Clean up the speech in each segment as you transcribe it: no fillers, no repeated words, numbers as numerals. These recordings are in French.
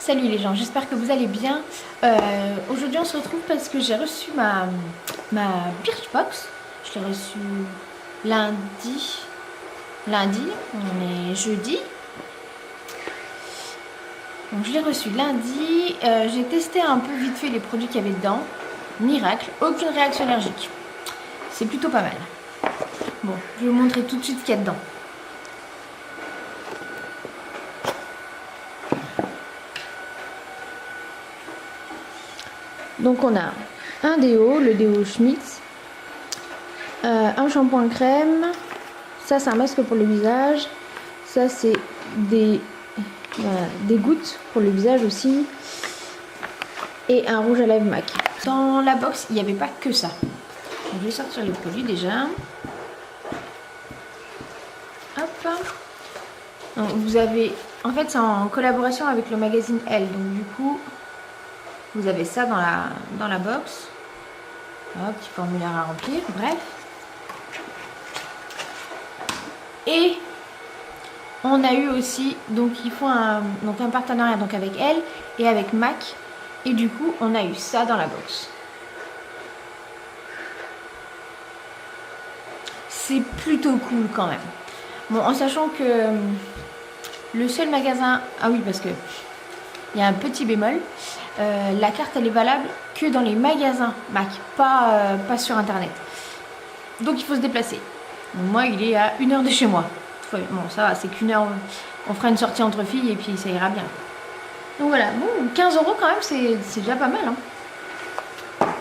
Salut les gens, j'espère que vous allez bien. Aujourd'hui on se retrouve parce que j'ai reçu ma Birchbox. Je l'ai reçue lundi. Lundi, on est jeudi. Donc je l'ai reçu lundi. J'ai testé un peu vite fait les produits qu'il y avait dedans. Miracle, aucune réaction allergique. C'est plutôt pas mal. Bon, je vais vous montrer tout de suite ce qu'il y a dedans. Donc on a un déo, le déo Schmitz, un shampoing crème, ça c'est un masque pour le visage, ça c'est des gouttes pour le visage aussi, et un rouge à lèvres MAC. Dans la box il n'y avait pas que ça. Donc, je vais sortir les produits déjà. Hop. Donc, vous avez, en fait c'est en collaboration avec le magazine Elle, donc du coup vous avez ça dans la box. Hop, petit formulaire à remplir, bref. Et on a eu aussi, donc ils font un partenariat donc avec Elle et avec MAC. Et du coup, on a eu ça dans la box. C'est plutôt cool quand même. Bon, en sachant que le seul magasin... Ah oui, parce que il y a un petit bémol. La carte, elle est valable que dans les magasins MAC, pas sur Internet. Donc, il faut se déplacer. Donc, moi, il est à 1 heure de chez moi. Bon, ça va, c'est qu'1 heure. On fera une sortie entre filles et puis ça ira bien. Donc voilà, bon, 15 € quand même, c'est déjà pas mal. Hein.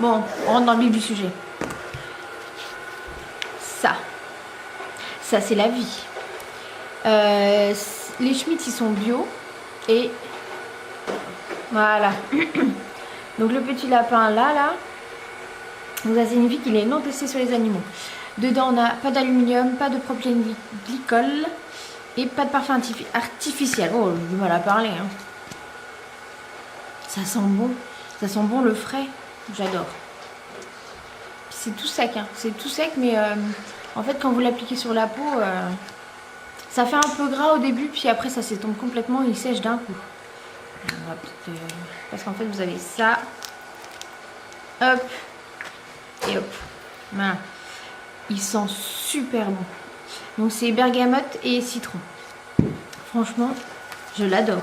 Bon, on rentre dans le vif du sujet. Ça c'est la vie. Les Schmitz, ils sont bio. Et voilà. Donc le petit lapin là, donc ça signifie qu'il est non testé sur les animaux. Dedans, on n'a pas d'aluminium, pas de propylène glycol et pas de parfum artificiel. Oh, j'ai du mal à parler. Hein. Ça sent bon. Ça sent bon le frais. J'adore. C'est tout sec. Hein. C'est tout sec, mais en fait, quand vous l'appliquez sur la peau, ça fait un peu gras au début, puis après, ça s'estompe complètement. Il sèche d'un coup. Parce qu'en fait, vous avez ça. Hop. Et hop. Voilà. Il sent super bon. Donc c'est bergamote et citron. Franchement, je l'adore.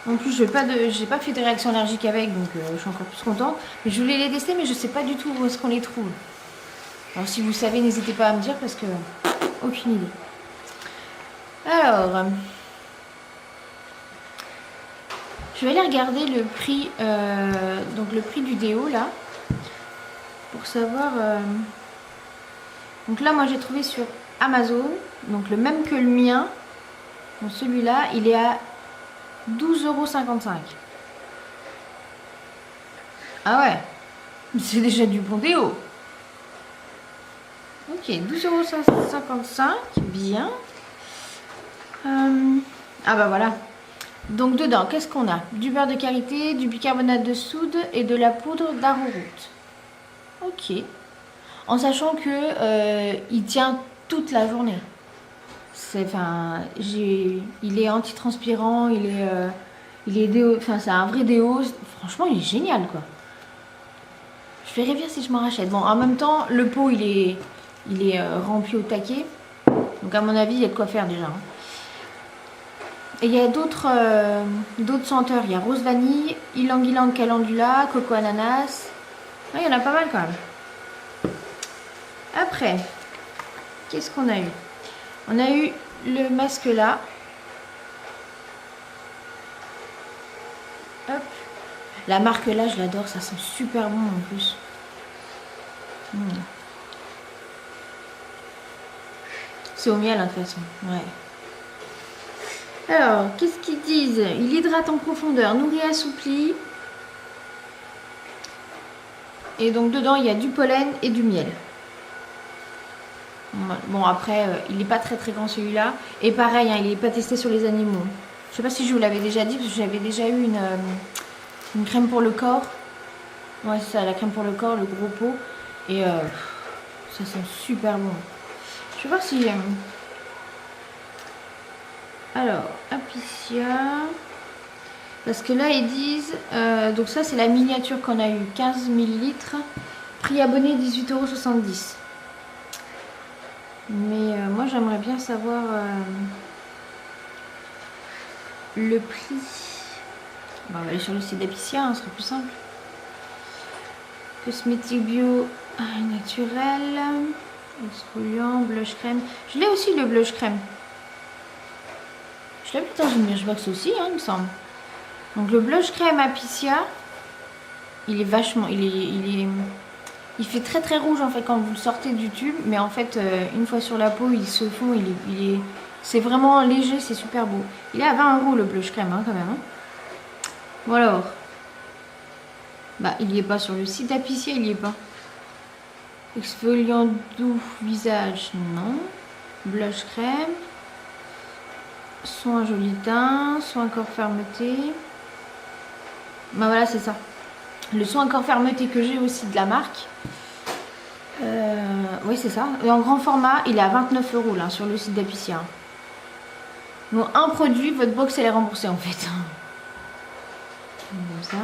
En plus, j'ai pas fait de réaction allergique avec, donc je suis encore plus contente. Mais je voulais les tester, mais je sais pas du tout où est-ce qu'on les trouve. Alors si vous savez, n'hésitez pas à me dire parce que aucune idée. Alors, je vais aller regarder le prix, donc le prix du déo là, pour savoir. Donc là, moi, j'ai trouvé sur Amazon, donc le même que le mien. Donc celui-là, il est à 12,55 €. Ah ouais, c'est déjà du bon déo. Ok, 12,55 €, bien. Ah bah voilà. Donc dedans, qu'est-ce qu'on a? Du beurre de karité, du bicarbonate de soude et de la poudre d'arrowroot. Ok. En sachant que il tient toute la journée. Il est antitranspirant, il est déo, enfin c'est un vrai déo. Franchement, il est génial quoi. Je verrai bien si je m'en rachète. Bon, en même temps, le pot il est rempli au taquet. Donc à mon avis, il y a de quoi faire déjà. Hein. Et il y a d'autres senteurs. Il y a rose vanille, ylang ylang calendula, coco ananas. Ah, il y en a pas mal quand même. Après, qu'est-ce qu'on a eu? On a eu le masque là. Hop. La marque là, je l'adore. Ça sent super bon en plus. C'est au miel, hein, de toute façon. Ouais. Alors, qu'est-ce qu'ils disent? Il hydrate en profondeur, nourrit, assouplit. Et donc dedans, il y a du pollen et du miel. Bon, après, il n'est pas très très grand celui-là. Et pareil, hein, il n'est pas testé sur les animaux. Je sais pas si je vous l'avais déjà dit, parce que j'avais déjà eu une crème pour le corps. Ouais, c'est ça, la crème pour le corps, le gros pot. Et ça sent super bon. Je vais voir si... Alors, Apicia. Parce que là, ils disent... donc ça, c'est la miniature qu'on a eu. 15 millilitres. Prix abonné, 18,70 €. Mais moi, j'aimerais bien savoir le prix. Bon, on va aller sur le site d'Apicia, hein, ce sera plus simple. Cosmétique bio naturel. Exfoliant, blush crème. Je l'ai aussi, le blush crème. Je l'ai mis dans une Birchbox aussi, hein, il me semble. Donc le blush crème Apicia, il est vachement... Il fait très très rouge en fait quand vous le sortez du tube. Mais en fait, une fois sur la peau, il se fond. C'est vraiment léger, c'est super beau. Il est à 20 € le blush crème, hein, quand même. Hein. Bon alors. Bah, il n'y est pas sur le site Apicia, il n'y est pas. Exfoliant doux visage, non. Blush crème. Soin joli teint. Soin corps fermeté. Bah voilà, c'est ça. Le soin corps fermeté que j'ai aussi de la marque. Oui, c'est ça. Et en grand format, il est à 29 € là, sur le site d'Apicia. Donc, un produit, votre box, elle est remboursée en fait. Comme ça.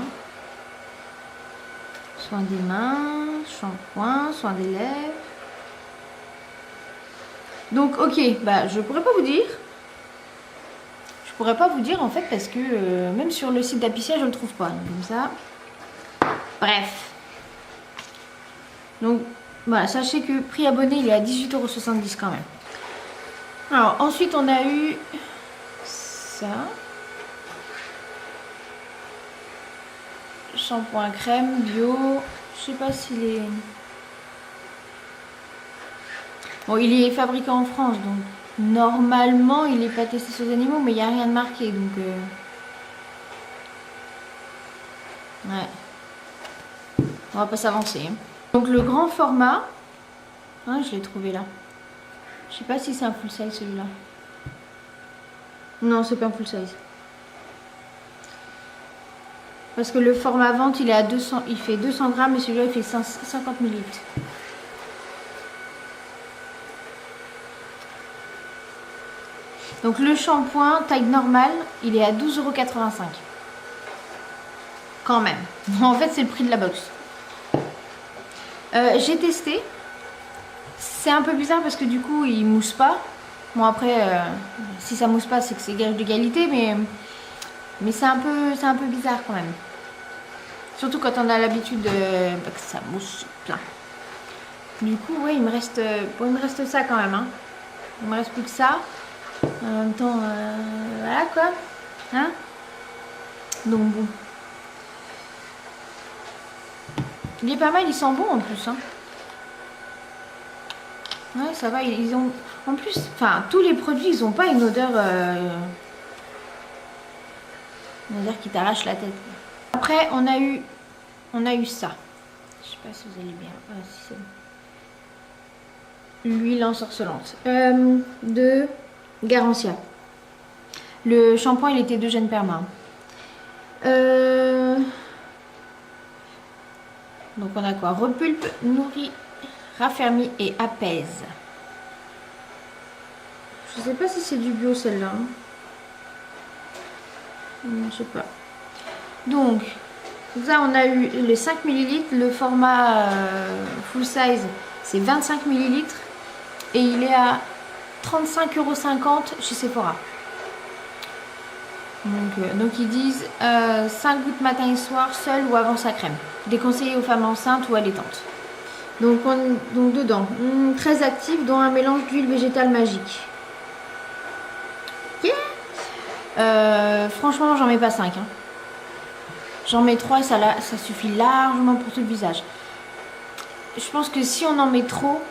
Soin des mains, shampoing, soin des lèvres. Donc, ok, bah, je pourrais pas vous dire. Je pourrais pas vous dire en fait parce que même sur le site d'Apicia, je le trouve pas. Donc, comme ça. Bref. Donc, voilà, sachez que prix abonné, il est à 18,70 € quand même. Alors, ensuite, on a eu ça. Shampoing crème bio. Je sais pas s'il est... Bon, il est fabriqué en France, donc normalement, il n'est pas testé sur les animaux, mais il n'y a rien de marqué, donc... Ouais. On va pas s'avancer. Hein. Donc le grand format... Ah, je l'ai trouvé là. Je sais pas si c'est un full size celui-là. Non, c'est pas un full size. Parce que le format vente, il est à 200, il fait 200 grammes et celui-là, il fait 50 millilitres. Donc le shampoing, taille normale, il est à 12,85 €. Quand même. En fait, c'est le prix de la box. J'ai testé. C'est un peu bizarre parce que du coup, il mousse pas. Bon, après, si ça mousse pas, c'est que c'est gage de qualité, mais c'est un peu bizarre quand même. Surtout quand on a l'habitude que ça mousse plein. Du coup, ouais, il me reste ça quand même. Hein. Il me reste plus que ça. En même temps, voilà quoi. Hein? Donc bon. Il est pas mal, il sent bon en plus. Hein. Ouais, ça va, ils ont... En plus, enfin, tous les produits, ils ont pas une odeur... Une odeur qui t'arrache la tête. Après, on a eu ça. Je sais pas si vous allez bien. Ah, si c'est bon. L'huile ensorcelante. De Garancia. Le shampoing, il était de Gène Perma. Donc, on a quoi? Repulpe, nourrit, raffermit et apaise. Je sais pas si c'est du bio celle-là. Hein. Je sais pas. Donc, là on a eu les 5 ml. Le format full size, c'est 25 ml. Et il est à 35,50 € chez Sephora. Donc ils disent 5 gouttes matin et soir, seul ou avant sa crème. Déconseillé aux femmes enceintes ou allaitantes. Donc dedans, très actif, dont un mélange d'huile végétale magique. Franchement, j'en mets pas 5. Hein. J'en mets 3 et ça suffit largement pour tout le visage. Je pense que si on en met trop,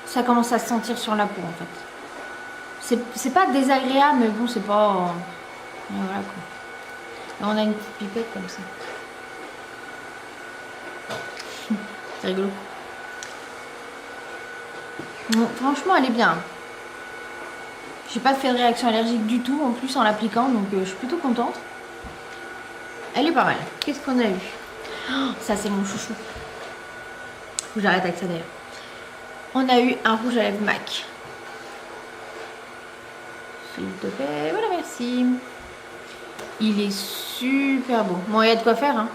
ça commence à se sentir sur la peau en fait. C'est pas désagréable, mais bon, c'est pas... voilà quoi. Là, on a une petite pipette comme ça. C'est rigolo. Bon, franchement, elle est bien. J'ai pas fait de réaction allergique du tout en plus en l'appliquant, donc je suis plutôt contente. Elle est pas mal. Qu'est-ce qu'on a eu? Oh, ça c'est mon chouchou. Faut que j'arrête avec ça d'ailleurs. On a eu un rouge à lèvres MAC. S'il te plaît, voilà, merci. Il est super beau. Bon, il y a de quoi faire, hein,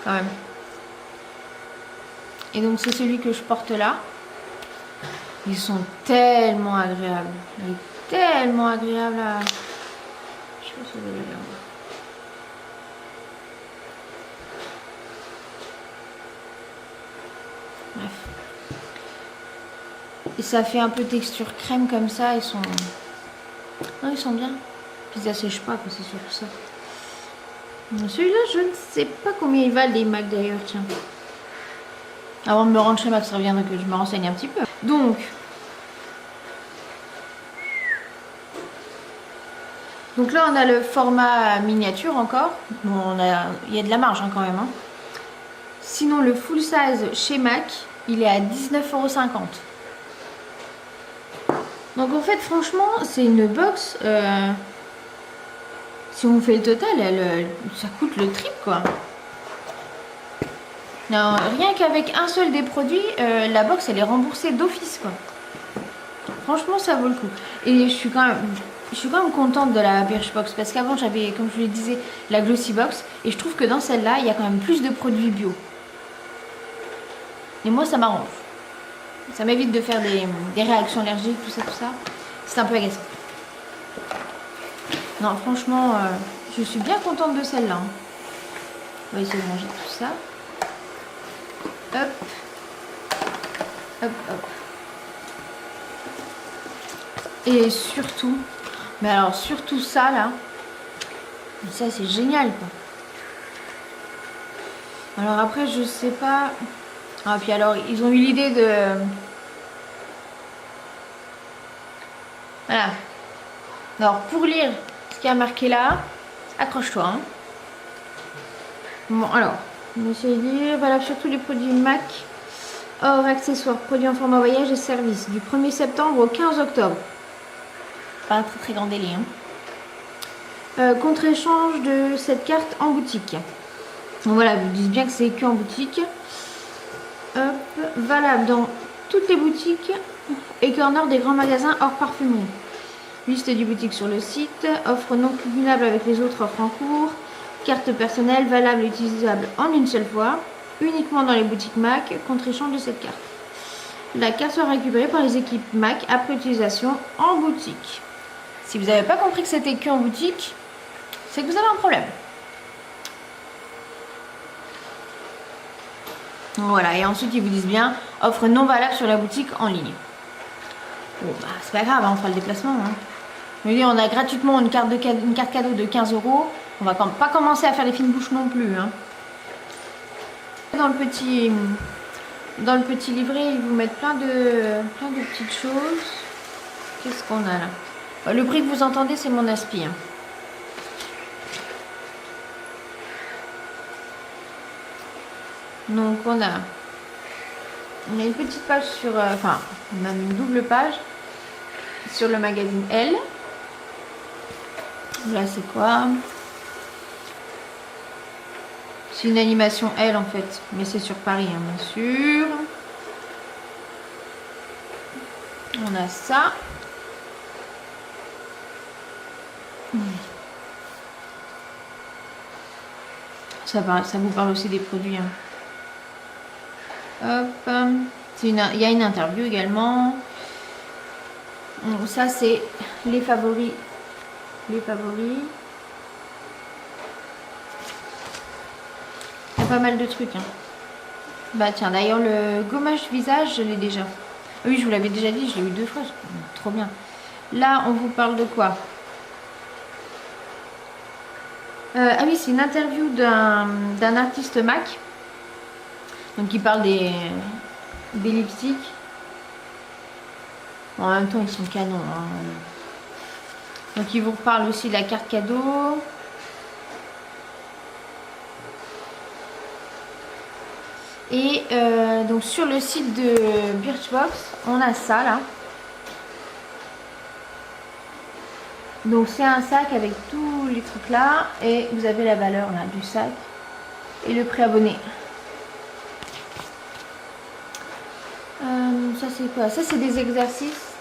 quand même. Et donc, c'est celui que je porte là. Ils sont tellement agréables. Il est tellement agréable à... Je sais pas si vous allez le voir. Bref. Et ça fait un peu texture crème comme ça. Ils sont... Non, ils sont bien. Puis ils assèchent pas, c'est surtout ça. Celui-là, je ne sais pas combien il valent les Mac d'ailleurs, tiens. Avant de me rendre chez Mac, ça reviendrait que je me renseigne un petit peu. Donc là, on a le format miniature encore. Bon, il y a de la marge hein, quand même. Hein. Sinon, le full size chez Mac, il est à 19,50 €. Donc en fait, franchement, c'est une box. Si on fait le total, ça coûte le triple quoi. Non, rien qu'avec un seul des produits, la box elle est remboursée d'office quoi. Franchement, ça vaut le coup. Et je suis quand même contente de la Birchbox parce qu'avant j'avais, comme je vous le disais, la Glossy Box et je trouve que dans celle-là, il y a quand même plus de produits bio. Et moi, ça m'arrange. Ça m'évite de faire des réactions allergiques, tout ça. C'est un peu agaçant. Non, franchement, je suis bien contente de celle-là. Hein. On va essayer de ranger tout ça. Hop. Hop, hop. Et surtout, mais alors surtout ça là, ça c'est génial quoi. Alors après je sais pas. Ah puis alors ils ont eu l'idée de. Voilà. Alors pour lire ce qu'il y a marqué là, accroche-toi. Hein. Bon alors, on va essayer de lire. Valable sur tous les produits Mac, hors accessoires, produits en format voyage et services, du 1er septembre au 15 octobre. Pas un très grand délai. Hein. Contre-échange de cette carte en boutique. Donc voilà, vous dites bien que c'est que en boutique. Hop, valable dans toutes les boutiques et corner des grands magasins hors parfumerie. Liste des boutiques sur le site. Offre non cumulable avec les autres offres en cours. Carte personnelle valable et utilisable en une seule fois. Uniquement dans les boutiques Mac. Contre-échange de cette carte. La carte sera récupérée par les équipes Mac après utilisation en boutique. Si vous n'avez pas compris que c'était que en boutique, c'est que vous avez un problème. Voilà, et ensuite ils vous disent bien offre non valable sur la boutique en ligne. Bon, bah, c'est pas grave, hein, on fera le déplacement. Hein. Mais on a gratuitement une carte cadeau de 15 €. On va pas commencer à faire les fines bouches non plus. Hein. Dans le petit livret, ils vous mettent plein de petites choses. Qu'est-ce qu'on a là? Le bruit que vous entendez, c'est mon aspi. Hein. Donc on a une petite page sur, enfin on a une double page sur le magazine Elle. Là c'est quoi? C'est une animation Elle en fait, mais c'est sur Paris hein, bien sûr. On a ça. Ça vous parle aussi des produits. Hein. Hop, il y a une interview également. Donc, ça c'est les favoris. Il y a pas mal de trucs. Hein. Bah tiens, d'ailleurs le gommage visage, je l'ai déjà. Oui, je vous l'avais déjà dit, je l'ai eu 2 fois. Trop bien. Là, on vous parle de quoi? Ah oui, c'est une interview d'un artiste Mac. Donc il parle des lipsticks. Bon, en même temps, ils sont canons. Hein. Donc il vous parle aussi de la carte cadeau. Et donc sur le site de Birchbox, on a ça là. Donc c'est un sac avec tous les trucs là. Et vous avez la valeur là du sac. Et le préabonné. Ça c'est quoi? Ça c'est des exercices.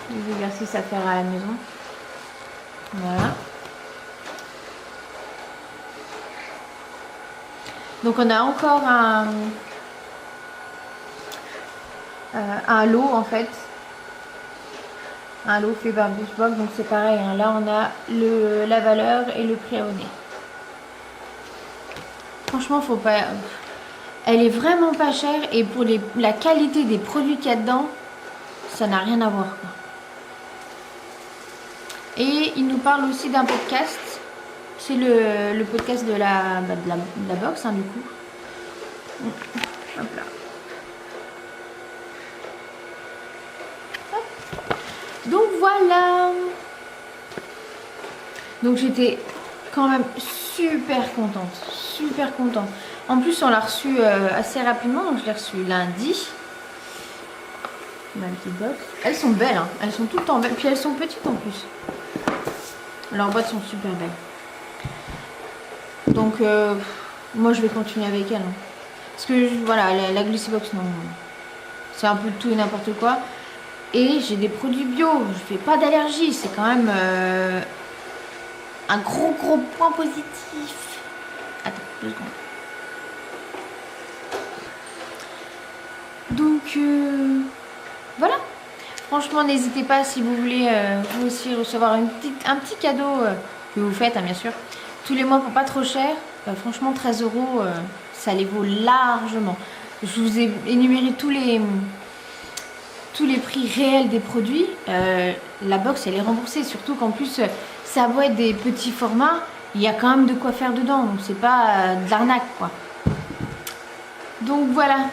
Des exercices à faire à la maison. Voilà. Donc on a encore un lot en fait. Un lot fait par Birchbox, donc c'est pareil. Hein. Là on a la valeur et le prix abonné. Franchement, faut pas. Elle est vraiment pas chère et pour la qualité des produits qu'il y a dedans, ça n'a rien à voir. Quoi. Et il nous parle aussi d'un podcast. C'est le podcast de la box, hein, du coup. Hop là. Hop. Donc voilà. Donc j'étais quand même super contente. Super contente. En plus, on l'a reçu assez rapidement. Donc je l'ai reçu lundi. Ma petite box. Elles sont belles. Hein. Elles sont tout le temps belles. Puis elles sont petites en plus. Leurs boîtes sont super belles. Donc, moi, je vais continuer avec elle. Hein. Parce que, voilà, la Glissybox, non. C'est un peu tout et n'importe quoi. Et j'ai des produits bio. Je fais pas d'allergie. C'est quand même un gros point positif. Attends, 2 secondes. Donc, voilà. Franchement, n'hésitez pas si vous voulez vous aussi recevoir un petit cadeau que vous faites, hein, bien sûr. Tous les mois pour pas trop cher. Franchement, 13 €, ça les vaut largement. Je vous ai énuméré tous les prix réels des produits. La box, elle est remboursée. Surtout qu'en plus, ça va être des petits formats. Il y a quand même de quoi faire dedans. Donc, c'est pas de l'arnaque, quoi. Donc, voilà.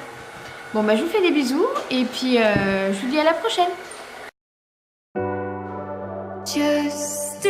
Bon, bah, je vous fais des bisous. Et puis, je vous dis à la prochaine. Just